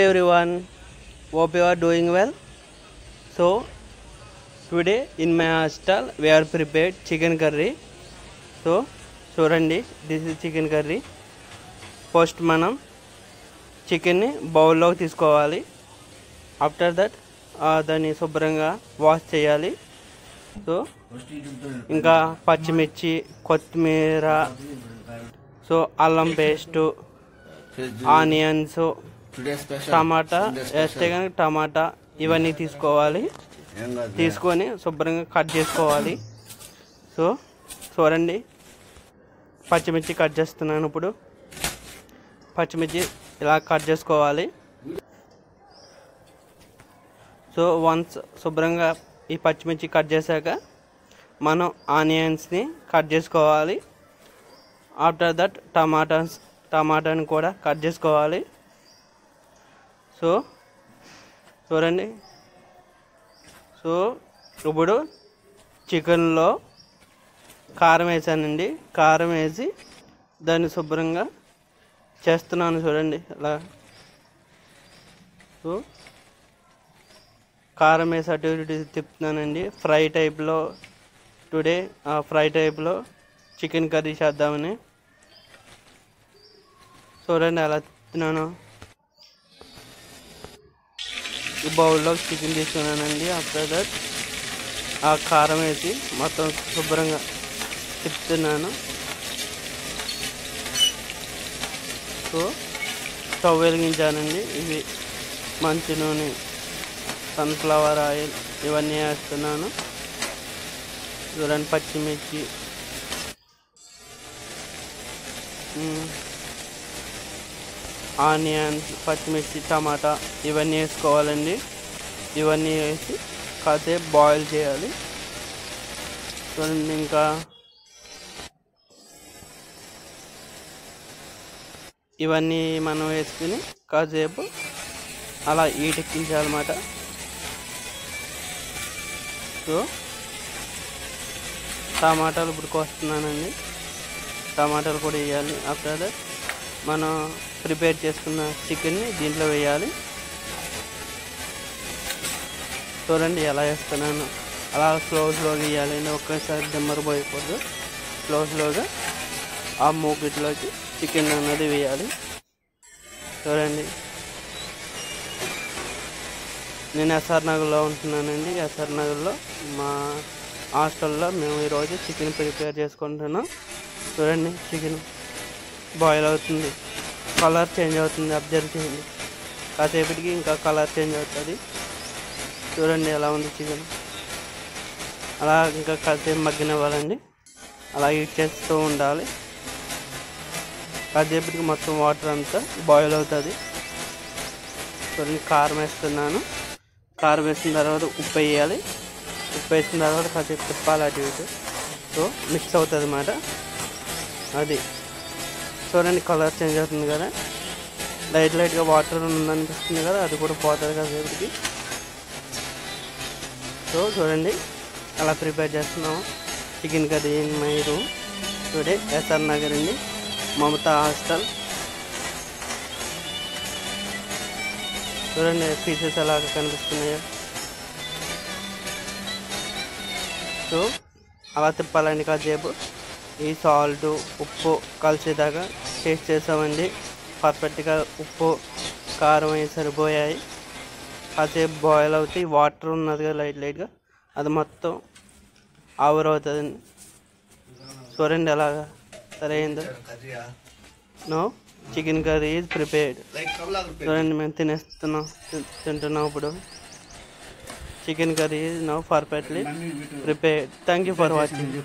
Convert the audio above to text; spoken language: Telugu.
everyone, hope you are doing well. So today in my hostel we are prepared chicken curry. So చూడండి, this is chicken curry. First మనం చికెన్ ని బౌల్ లోకి తీసుకోవాలి. ఆఫ్టర్ దట్ దాన్ని శుభ్రంగా వాష్ చేయాలి. సో ఇంకా పచ్చిమిర్చి, కొత్తిమీర, సో అల్లం పేస్ట్, ఆనియన్స్, టమాటా వేస్తే కనుక టమాటా ఇవన్నీ తీసుకోవాలి. తీసుకొని శుభ్రంగా కట్ చేసుకోవాలి. సో చూడండి, పచ్చిమిర్చి కట్ చేస్తున్నాను. ఇప్పుడు పచ్చిమిర్చి ఇలా కట్ చేసుకోవాలి. సో వన్స్ శుభ్రంగా ఈ పచ్చిమిర్చి కట్ చేశాక మనం ఆనియన్స్ని కట్ చేసుకోవాలి. ఆఫ్టర్ దట్ టమాటాని కూడా కట్ చేసుకోవాలి. సో చూడండి, సో ఇప్పుడు చికెన్లో కారం వేసానండి. కారం వేసి దాన్ని శుభ్రంగా చేస్తున్నాను. చూడండి అలా. సో కారం వేసి అటు ఇటు తిప్పుతున్నానండి. ఫ్రై టైప్లో టుడే ఫ్రై టైప్లో చికెన్ కర్రీ చేద్దామని. చూడండి అలా తిప్పుతున్నాను. ఈ బౌల్లో చికెన్ తీసుకున్నానండి. ఆఫ్టర్ దట్ ఆ కారం వేసి మొత్తం శుభ్రంగా తిప్పుతున్నాను. So stove వెలిగించానండి. ఇవి మంచి నూనె, సన్ఫ్లవర్ ఆయిల్ ఇవన్నీ వేస్తున్నాను. చూడండి, పచ్చిమిర్చి, ఆనియన్స్, పచ్చిమిర్చి, టమాటా ఇవన్నీ వేసుకోవాలండి. ఇవన్నీ వేసి కాసేపు బాయిల్ చేయాలి. చూడండి, ఇంకా ఇవన్నీ మనం వేసుకుని కాసేపు అలా ఈటెక్కించాలన్నమాట. సో టమాటాలు ఇప్పుడు కోస్తున్నానండి. టమాటాలు కూడా వేయాలి. ఆఫ్టర్ దట్ మనం ప్రిపేర్ చేసుకున్న చికెన్ని దీంట్లో వేయాలి. చూడండి ఎలా వేస్తున్నాను. అలా స్లోగా వేయాలండి. ఒక్కసారి దిమ్మరిపోయకూడదు. స్లోగా ఆ మూకిట్లోకి చికెన్ అన్నది వేయాలి. చూడండి, నేను ఎస్ఆర్ నగర్లో ఉంటున్నానండి. ఎస్ఆర్ నగర్లో మా హాస్టల్లో మేము ఈరోజు చికెన్ ప్రిపేర్ చేసుకుంటున్నాం. చూడండి, చికెన్ బాయిల్ అవుతుంది, కలర్ చేంజ్ అవుతుంది. అబ్జర్వ్ చేయండి, కాసేపటికి ఇంకా కలర్ చేంజ్ అవుతుంది. చూడండి ఎలా ఉంది చికెన్. అలా ఇంకా కాసేపు మగ్గనివ్వాలండి. అలా హీట్ చేస్తూ ఉండాలి. కాసేపటికి మొత్తం వాటర్ అంతా బాయిల్ అవుతుంది. చూడండి, కారం వేస్తున్నాను. కారం వేసిన తర్వాత ఉప్పు వేయాలి. ఉప్పు వేసిన తర్వాత కాసేపు తిప్పాలి అటు ఇటు. సో మిక్స్ అవుతుంది అన్నమాట. అది చూడండి, కలర్ చేంజ్ అవుతుంది కదా. లైట్గా వాటర్ ఉందనిపిస్తుంది కదా, అది కూడా పోతుంది కాసేపటికి. సో చూడండి అలా ప్రిపేర్ చేస్తున్నాము chicken curry in my room today, SR Nagar అండి, మమతా హాస్టల్. చూడండి పీసెస్ ఎలా కనిపిస్తున్నాయో. సో అలా తిప్పాలండి కాసేపు. ఈ సాల్ట్, ఉప్పు కలిసేదాకా టేస్ట్ చేసామండి. పర్ఫెక్ట్గా ఉప్పు, కారం అవి సరిపోయాయి. కాసేపు బాయిల్ అవుతాయి. వాటర్ ఉన్నది కదా లైట్గా, అది మొత్తం ఆవర్ అవుతుందండి. చూడండి ఎలాగా సరైందో. No chicken curry is prepared. చూడండి, మేము తింటున్నాం ఇప్పుడు. Chicken curry is now perfectly prepared. Thank you for watching.